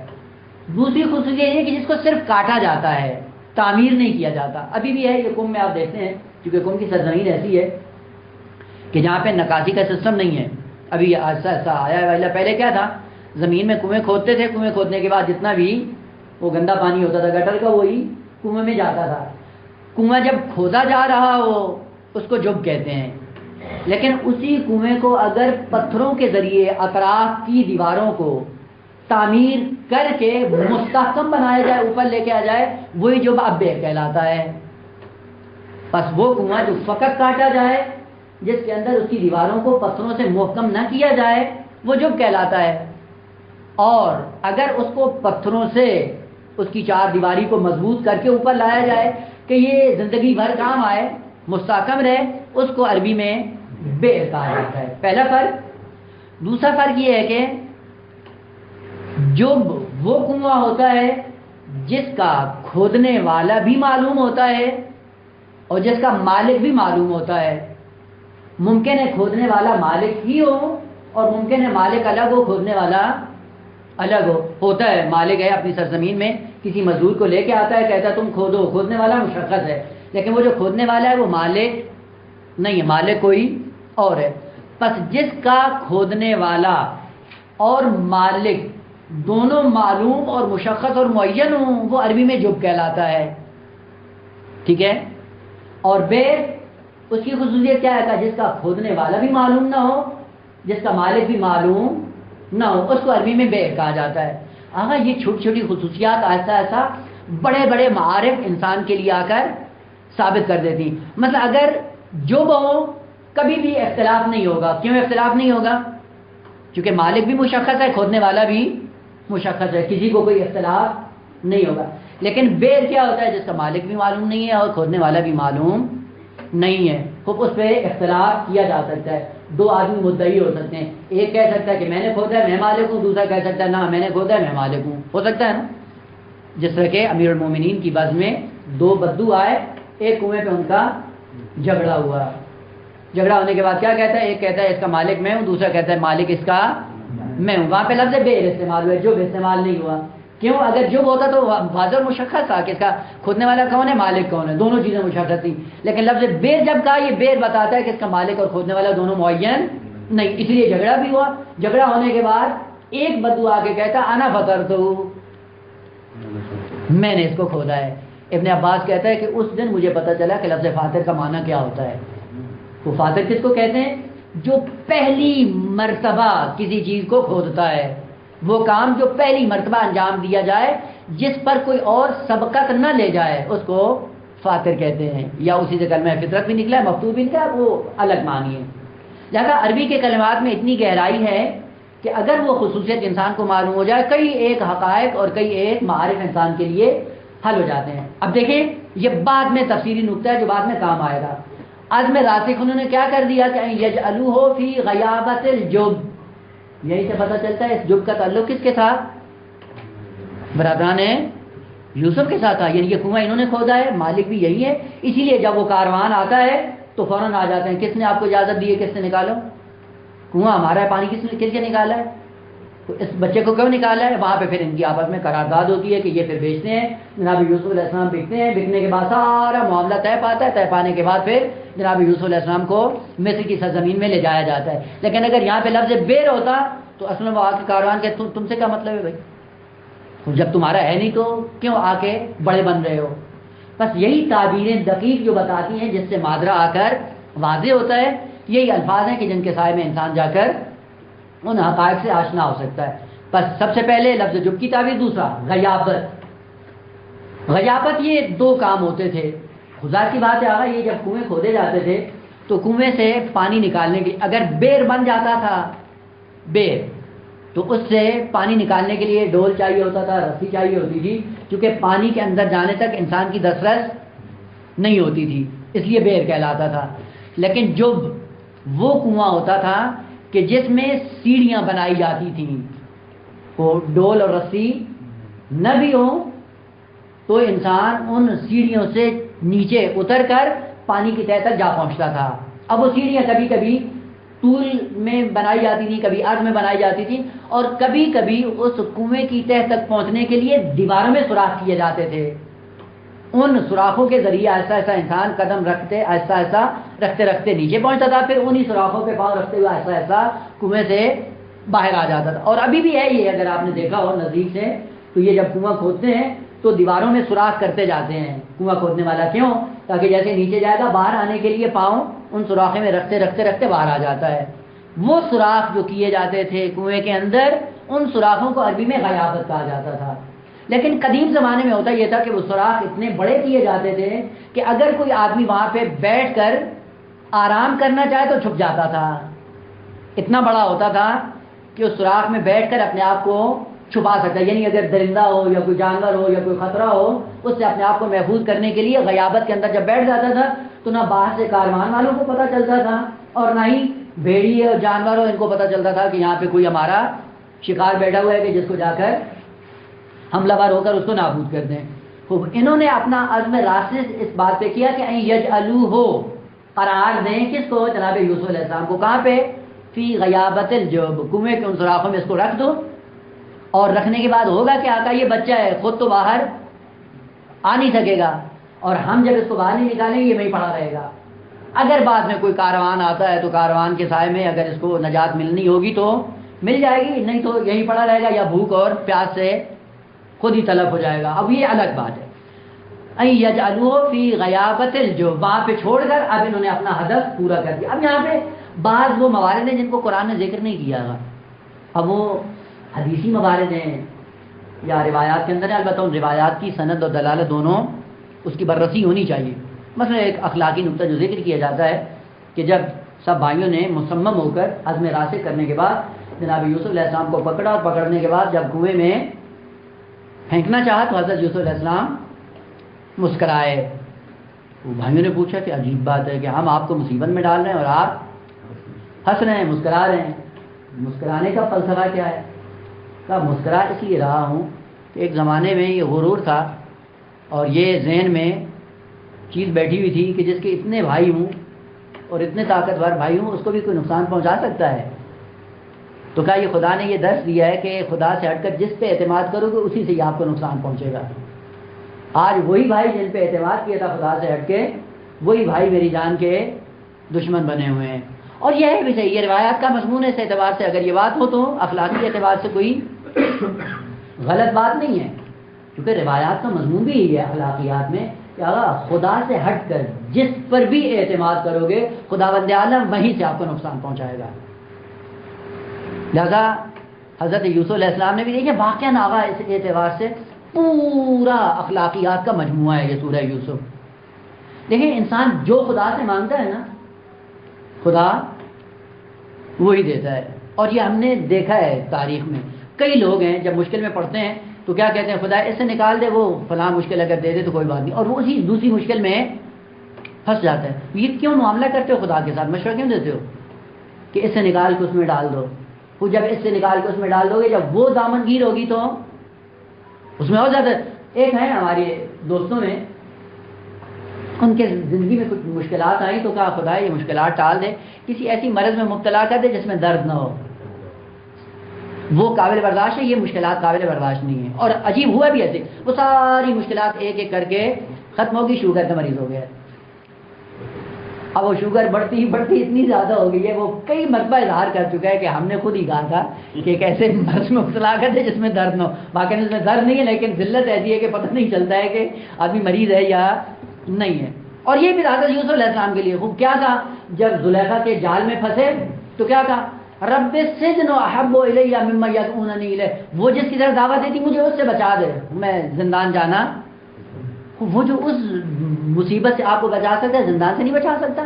دوسری خصوصیت یہ کہ جس کو صرف کاٹا جاتا ہے، تعمیر نہیں کیا جاتا. ابھی بھی ہے یہ قوم میں آپ دیکھتے ہیں، کیونکہ قوم کی سرزمین ایسی ہے کہ جہاں پہ نکاسی کا سسٹم نہیں ہے. ابھی ایسا ایسا آیا ہے. پہلے کیا تھا؟ زمین میں کنویں کھودتے تھے، کنویں کھودنے کے بعد جتنا بھی وہ گندا پانی ہوتا تھا گٹر کا وہی کنویں میں جاتا تھا. کنواں جب کھودا جا رہا ہو اس کو جب کہتے ہیں. لیکن اسی کنویں کو اگر پتھروں کے ذریعے اطراف کی دیواروں کو تعمیر کر کے مستحکم بنایا جائے، اوپر لے کے آ جائے، وہی جب اب کہلاتا ہے. بس وہ کنواں جو فقط کاٹا جائے، جس کے اندر اس کی دیواروں کو پتھروں سے محکم نہ کیا جائے، وہ جب کہلاتا ہے. اور اگر اس کو پتھروں سے اس کی چار دیواری کو مضبوط کر کے اوپر لایا جائے کہ یہ زندگی بھر کام آئے، مستحکم رہے، اس کو عربی میں بئر کہا جاتا ہے. پہلا فرق. دوسرا فرق یہ ہے کہ جب وہ کنواں ہوتا ہے جس کا کھودنے والا بھی معلوم ہوتا ہے اور جس کا مالک بھی معلوم ہوتا ہے. ممکن ہے کھودنے والا مالک ہی ہو اور ممکن ہے مالک الگ ہو، کھودنے والا الگ ہوتا ہے. مالک ہے اپنی سرزمین میں کسی مزدور کو لے کے آتا ہے، کہتا ہے تم کھودو، کھودنے والا مشخص ہے. لیکن وہ جو کھودنے والا ہے وہ مالک نہیں ہے، مالک کوئی اور ہے. پس جس کا کھودنے والا اور مالک دونوں معلوم اور مشخص اور معین ہوں وہ عربی میں جب کہلاتا ہے. ٹھیک ہے. اور بیر اس کی خصوصیت کیا ہے؟ جس کا کھودنے والا بھی معلوم نہ ہو، جس کا مالک بھی معلوم نہ ہو، اس کو عربی میں بیر کہا جاتا ہے. ہاں یہ چھوٹی چھوٹی خصوصیات آہستہ آہستہ بڑے بڑے معارف انسان کے لیے آ کر ثابت کر دیتی. مثلا اگر جو بہو کبھی بھی اختلاف نہیں ہوگا. کیوں اختلاف نہیں ہوگا؟ کیونکہ مالک بھی مشخص ہے، کھودنے والا بھی مشخص ہے، کسی کو کوئی اختلاف نہیں ہوگا. لیکن بیر کیا ہوتا ہے؟ جس کا مالک بھی معلوم نہیں ہے اور کھودنے والا بھی معلوم نہیں ہے. خوب اس پہ اختلاف کیا جا سکتا ہے. دو آدمی مدعی ہو سکتے ہیں، ایک کہہ سکتا ہے کہ میں نے کھودا ہے میں مالک ہوں، دوسرا کہہ سکتا ہے نہ میں نے کھودا ہے میں مالک ہوں. ہو سکتا ہے نا؟ جس طرح کہ امیر المومنین کی بز میں دو بدو آئے، ایک کنویں پہ ان کا جھگڑا ہوا. جھگڑا ہونے کے بعد کیا کہتا ہے؟ ایک کہتا ہے اس کا مالک میں ہوں، دوسرا کہتا ہے مالک اس کا میں ہوں. وہاں پہ لفظ بیر استعمال ہوا ہے، جب استعمال نہیں ہوا. کیوں؟ اگر جب ہوتا تو واضح اور مشخص تھا کہ اس کا کھودنے والا کون ہے، مالک کون ہے، دونوں چیزیں مشخص تھیں. لیکن لفظ بیر جب کہا، یہ بیر بتاتا ہے کہ اس کا مالک اور کھودنے والا دونوں معین نہیں، اس لیے جھگڑا بھی ہوا. جھگڑا ہونے کے بعد ایک بدو آ کے کہتا انا فطرتہ، میں نے اس کو کھودا ہے. ابن عباس کہتا ہے کہ اس دن مجھے پتہ چلا کہ لفظ فاطر کا معنی کیا ہوتا ہے. وہ فاطر کس کو کہتے ہیں؟ جو پہلی مرتبہ کسی چیز کو کھودتا ہے، وہ کام جو پہلی مرتبہ انجام دیا جائے، جس پر کوئی اور سبقت نہ لے جائے، اس کو فاطر کہتے ہیں. یا اسی سے کلمہ فطرت بھی نکلا ہے، مفتوح بھی نکلا ہے، وہ الگ معنی ہے. لہذا عربی کے کلمات میں اتنی گہرائی ہے کہ اگر وہ خصوصیت انسان کو معلوم ہو جائے، کئی ایک حقائق اور کئی ایک معارف انسان کے لیے حل ہو جاتے ہیں. اب دیکھیں یہ بعد میں تفصیلی نکتہ ہے جو بعد میں کام آئے گا. عزم راسخ انہوں نے کیا کر دیا کہ یجعلوہ فی غیابت الجب. یہی سے پتہ چلتا ہے اس جب کا تعلق کس کے ساتھ؟ برادران یوسف کے ساتھ تھا. یعنی یہ کنواں انہوں نے کھودا ہے، مالک بھی یہی ہے. اسی لیے جب وہ کاروان آتا ہے تو فوراً آ جاتے ہیں. کس نے آپ کو اجازت دی ہے کس سے نکالو؟ کنواں ہمارا ہے، پانی کس نے نکالا ہے؟ تو اس بچے کو کیوں نکالا ہے؟ وہاں پہ پھر ان کی آپس میں قرارداد ہوتی ہے کہ یہ پھر بیچتے ہیں. جناب یوسف علیہ السلام بکتے ہیں، بکنے کے بعد سارا معاملہ طے پاتا ہے. طے پانے کے بعد پھر جناب یوسف علیہ السلام کو مصر کی سرزمین میں لے جایا جاتا ہے. لیکن اگر یہاں پہ لفظ بیر ہوتا تو اصل میں وہ آ کے کاروان کے تم سے کیا مطلب ہے بھائی؟ جب تمہارا ہے نہیں تو کیوں آ کے بڑے بن رہے ہو؟ بس یہی تعبیریں دقیق جو بتاتی ہیں، جس سے مادرہ آ کر واضح ہوتا ہے. یہی الفاظ ہیں کہ جن کے سائے میں انسان جا کر ان حقائق سے آشنا ہو سکتا ہے. بس سب سے پہلے لفظ جب کی تعبیر. دوسرا غیابت. غیابت یہ دو کام ہوتے تھے. خدا کی بات ہے، یہ جب کنویں کھودے جاتے تھے تو کنویں سے پانی نکالنے کے اگر بیر بن جاتا تھا، بیر، تو اس سے پانی نکالنے کے لیے ڈول چاہیے ہوتا تھا، رسی چاہیے ہوتی تھی، کیونکہ پانی کے اندر جانے تک انسان کی دسترس نہیں ہوتی تھی، اس لیے بیر کہلاتا تھا. لیکن جب وہ کنواں ہوتا تھا کہ جس میں سیڑھیاں بنائی جاتی تھیں، وہ ڈول اور رسی نہ بھی ہوں تو انسان ان سیڑھیوں سے نیچے اتر کر پانی کی تہہ تک جا پہنچتا تھا. اب وہ سیڑھیاں کبھی کبھی طول میں بنائی جاتی تھی، کبھی عرض میں بنائی جاتی تھی، اور کبھی کبھی اس کنویں کی تہہ تک پہنچنے کے لیے دیواروں میں سوراخ کیے جاتے تھے. ان سوراخوں کے ذریعے آہستہ آہستہ انسان قدم رکھتے آہستہ آہستہ رکھتے رکھتے نیچے پہنچتا تھا، پھر انہی سوراخوں پہ پاؤں رکھتے ہوئے آہستہ آہستہ کنویں سے باہر آ جاتا تھا. اور ابھی بھی ہے یہ، اگر آپ نے دیکھا ہو نزدیک سے تو یہ جب کنواں کھودتے ہیں تو دیواروں میں سوراخ کرتے جاتے ہیں کنواں کھودنے والا. کیوں؟ تاکہ جیسے نیچے جائے گا باہر آنے کے لیے پاؤں ان سوراخوں میں رکھتے رکھتے رکھتے باہر آ جاتا ہے. وہ سوراخ جو کیے جاتے تھے کنویں کے اندر، ان سوراخوں کو عربی میں غیابت کہا جاتا تھا. لیکن قدیم زمانے میں ہوتا یہ تھا کہ وہ سوراخ اتنے بڑے کیے جاتے تھے کہ اگر کوئی آدمی وہاں پہ بیٹھ کر آرام کرنا چاہے تو چھپ جاتا تھا. اتنا بڑا ہوتا تھا کہ اس سوراخ میں بیٹھ کر اپنے آپ کو چھپا سکتا ہے. یعنی اگر درندہ ہو یا کوئی جانور ہو یا کوئی خطرہ ہو، اس سے اپنے آپ کو محفوظ کرنے کے لیے غیابت کے اندر جب بیٹھ جاتا تھا تو نہ باہر سے کاروان والوں کو پتہ چلتا تھا اور نہ ہی بھیڑی اور جانور ہو ان کو پتہ چلتا تھا کہ یہاں پہ کوئی ہمارا شکار بیٹھا ہوا ہے کہ جس کو جا کر حملہ ور ہو کر اس کو نابود کر دیں. خوب انہوں نے اپنا عزم راسخ اس بات پہ کیا کہ یجعلوہ قرار دیں کس کو؟ جناب یوسف علیہ السلام کو. کہاں پہ؟ فی غیابت الجب، کنویں کے ان سوراخوں میں اس کو رکھ دو. اور رکھنے کے بعد ہوگا کہ آقا یہ بچہ ہے، خود تو باہر آ نہیں سکے گا، اور ہم جب اس کو باہر نہیں نکالیں گے یہ وہیں پڑا رہے گا. اگر بعد میں کوئی کاروان آتا ہے تو کاروان کے سائے میں اگر اس کو نجات ملنی ہوگی تو مل جائے گی، نہیں تو یہی پڑا رہے گا یا بھوک اور پیاس سے خود ہی تلف ہو جائے گا۔ اب یہ الگ بات ہے، یجعلوہ فی غیابت الجب، وہاں پہ چھوڑ کر اب انہوں نے اپنا ہدف پورا کر دیا۔ اب یہاں پہ بعض وہ موارد ہیں جن کو قرآن نے ذکر نہیں کیا گا، اب وہ حدیثی موارد ہیں یا روایات کے اندر ہے، البتہ ان روایات کی سند اور دلالت دونوں اس کی بررسی ہونی چاہیے۔ مثلا ایک اخلاقی نقطہ جو ذکر کیا جاتا ہے کہ جب سب بھائیوں نے مصمم ہو کر عزم راسخ کرنے کے بعد جناب یوسف علیہ السلام کو پکڑا، اور پکڑنے کے بعد جب کنویں میں پھینکنا چاہا تو حضرت یوسف علیہ السلام مسکرائے۔ وہ بھائیوں نے پوچھا کہ عجیب بات ہے کہ ہم آپ کو مصیبت میں ڈال رہے ہیں اور آپ ہنس رہے ہیں، مسکرا رہے ہیں، مسکرانے کا فلسفہ کیا ہے؟ کہا مسکرا اس لیے رہا ہوں کہ ایک زمانے میں یہ غرور تھا اور یہ ذہن میں چیز بیٹھی ہوئی تھی کہ جس کے اتنے بھائی ہوں اور اتنے طاقتور بھائی ہوں اس کو بھی کوئی نقصان پہنچا سکتا ہے۔ تو کہا یہ خدا نے یہ درس دیا ہے کہ خدا سے ہٹ کر جس پہ اعتماد کرو گے اسی سے ہی آپ کو نقصان پہنچے گا۔ آج وہی بھائی جن پہ اعتماد کیا تھا خدا سے ہٹ کے، وہی بھائی میری جان کے دشمن بنے ہوئے ہیں۔ اور یہ ہے بھی صحیح، یہ روایات کا مضمون ہے، اس اعتبار سے اگر یہ بات ہو تو اخلاقی اعتبار سے کوئی غلط بات نہیں ہے، کیونکہ روایات کا مضمون بھی یہی ہے اخلاقیات میں کہ اگر خدا سے ہٹ کر جس پر بھی اعتماد کرو گے خداوند عالم وہیں سے آپ کو نقصان پہنچائے گا۔ لہذا حضرت یوسف علیہ السلام نے بھی دیکھیں واقعہ آغا اس اعتبار سے پورا اخلاقیات کا مجموعہ ہے یہ سورہ یوسف۔ دیکھیں انسان جو خدا سے مانگتا ہے نا خدا وہی دیتا ہے، اور یہ ہم نے دیکھا ہے تاریخ میں کئی لوگ ہیں جب مشکل میں پڑتے ہیں تو کیا کہتے ہیں خدا اس سے نکال دے، وہ فلاں مشکل اگر دے دے تو کوئی بات نہیں، اور وہ اسی دوسری مشکل میں پھنس جاتا ہے۔ یہ کیوں معاملہ کرتے ہو خدا کے ساتھ، مشورہ کیوں دیتے ہو کہ اس سے نکال کے اس میں ڈال دو؟ وہ جب اس سے نکال کے اس میں ڈال دو گے، جب وہ دامن گیر ہوگی تو اس میں اور زیادہ۔ ایک ہے ہمارے دوستوں میں، ان کے زندگی میں کچھ مشکلات آئیں تو کہا خدا یہ مشکلات ٹال دے، کسی ایسی مرض میں مبتلا کر دے جس میں درد نہ ہو، وہ قابل برداشت ہے، یہ مشکلات قابل برداشت نہیں ہے۔ اور عجیب ہوا بھی ایسے، وہ ساری مشکلات ایک ایک کر کے ختم ہوگی، شوگر کا مریض ہو گیا۔ اب وہ شوگر بڑھتی بڑھتی اتنی زیادہ ہو گئی ہے، وہ کئی مرتبہ اظہار کر چکا ہے کہ ہم نے خود ہی کہا تھا کہ ایک ایسے مرض میں مبتلا کر دے جس میں درد نہ ہو۔ واقعی اس میں درد نہیں ہے لیکن ذلت ایسی ہے کہ پتہ نہیں چلتا ہے کہ آدمی مریض ہے یا نہیں ہے۔ اور یہ بھی حضرت یوسف علیہ السلام کے لیے خوب کیا تھا، جب زلیخا کے جال میں پھنسے تو کیا تھا، رب السجن احب الی مما یدعوننی الیہ، وہ جس کی طرف دعوت دیتی مجھے اس سے بچا دے، میں زندان جانا، وہ جو اس مصیبت سے آپ کو بچا سکتا ہے زندان سے نہیں بچا سکتا۔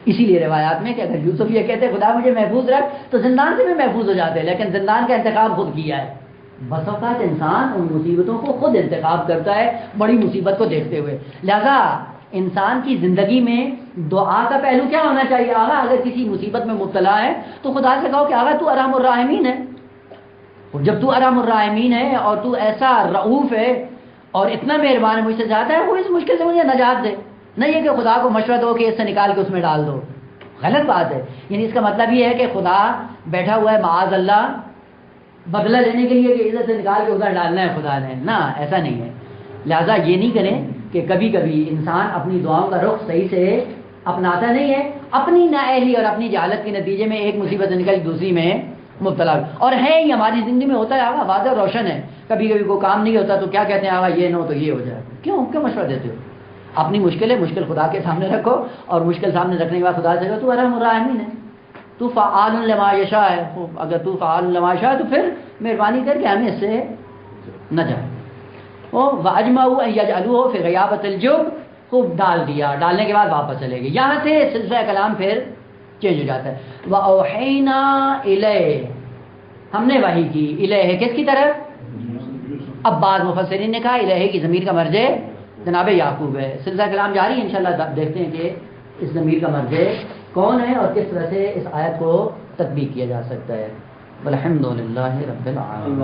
اسی لیے روایات میں کہ اگر یوسف یہ کہتے خدا مجھے محفوظ رکھ تو زندان سے بھی محفوظ ہو جاتے، لیکن زندان کا انتخاب خود کیا ہے۔ بس اوقات انسان ان مصیبتوں کو خود انتخاب کرتا ہے بڑی مصیبت کو دیکھتے ہوئے۔ لہذا انسان کی زندگی میں دعا کا پہلو کیا ہونا چاہیے، آغا اگر کسی مصیبت میں مبتلا ہے تو خدا سے کہو کہ آغا تو ارحم الراحمین ہے، اور جب تو ارحم الراحمین ہے اور تو ایسا رؤوف ہے اور اتنا مہربان ہے، مجھ سے چاہتا ہے وہ اس مشکل سے مجھے نجات دے، نہیں ہے کہ خدا کو مشورہ دو کہ اس سے نکال کے اس میں ڈال دو، غلط بات ہے۔ یعنی اس کا مطلب یہ ہے کہ خدا بیٹھا ہوا ہے معاذ اللہ بدلہ لینے کے لیے کہ عزت سے نکال کے ادھر ڈالنا ہے خدا نے، نہ ایسا نہیں ہے۔ لہذا یہ نہیں کریں کہ کبھی کبھی انسان اپنی دعاؤں کا رخ صحیح سے اپناتا نہیں ہے، اپنی نااہلی اور اپنی جہالت کے نتیجے میں ایک مصیبت نکل دوسری میں مبتلا، اور ہے یہ ہماری زندگی میں ہوتا ہے آگا، واضح روشن ہے۔ کبھی کبھی کوئی کام نہیں ہوتا تو کیا کہتے ہیں آگا یہ نہ ہو تو یہ ہو جائے، کیوں مشورہ دیتے ہو؟ اپنی مشکل ہے، مشکل خدا کے سامنے رکھو، اور مشکل سامنے رکھنے کے بعد خدا سے کہو تو ارحم الراحمین ہے، تو فعال لما یشاء ہے، اگر تو فعال لما یشاء تو پھر مہربانی کر کے ہمیں اس سے نہ جائے۔ وَأَجْمَعُوا أَن يَجْعَلُوهُ فِي غَيَابَةِ الْجُبِّ، خوب ڈال دیا، ڈالنے کے بعد واپس چلے گئے۔ یہاں سے سلسلہ کلام پھر چینج ہو جاتا ہے۔ وَأَوْحَيْنَا إِلَيْهِ، ہم نے وحی کی، الہ کس کی طرف؟ اب بعض مفسرین نے کہا الہ کی ضمیر کا مرجع جناب یعقوب ہے۔ سلسلہ کلام جاری ہے، انشاءاللہ دیکھتے ہیں کہ اس ضمیر کا مرجع کون ہے اور کس طرح سے اس آیت کو تطبیق کیا جا سکتا ہے۔ والحمدللہ رب العالمین۔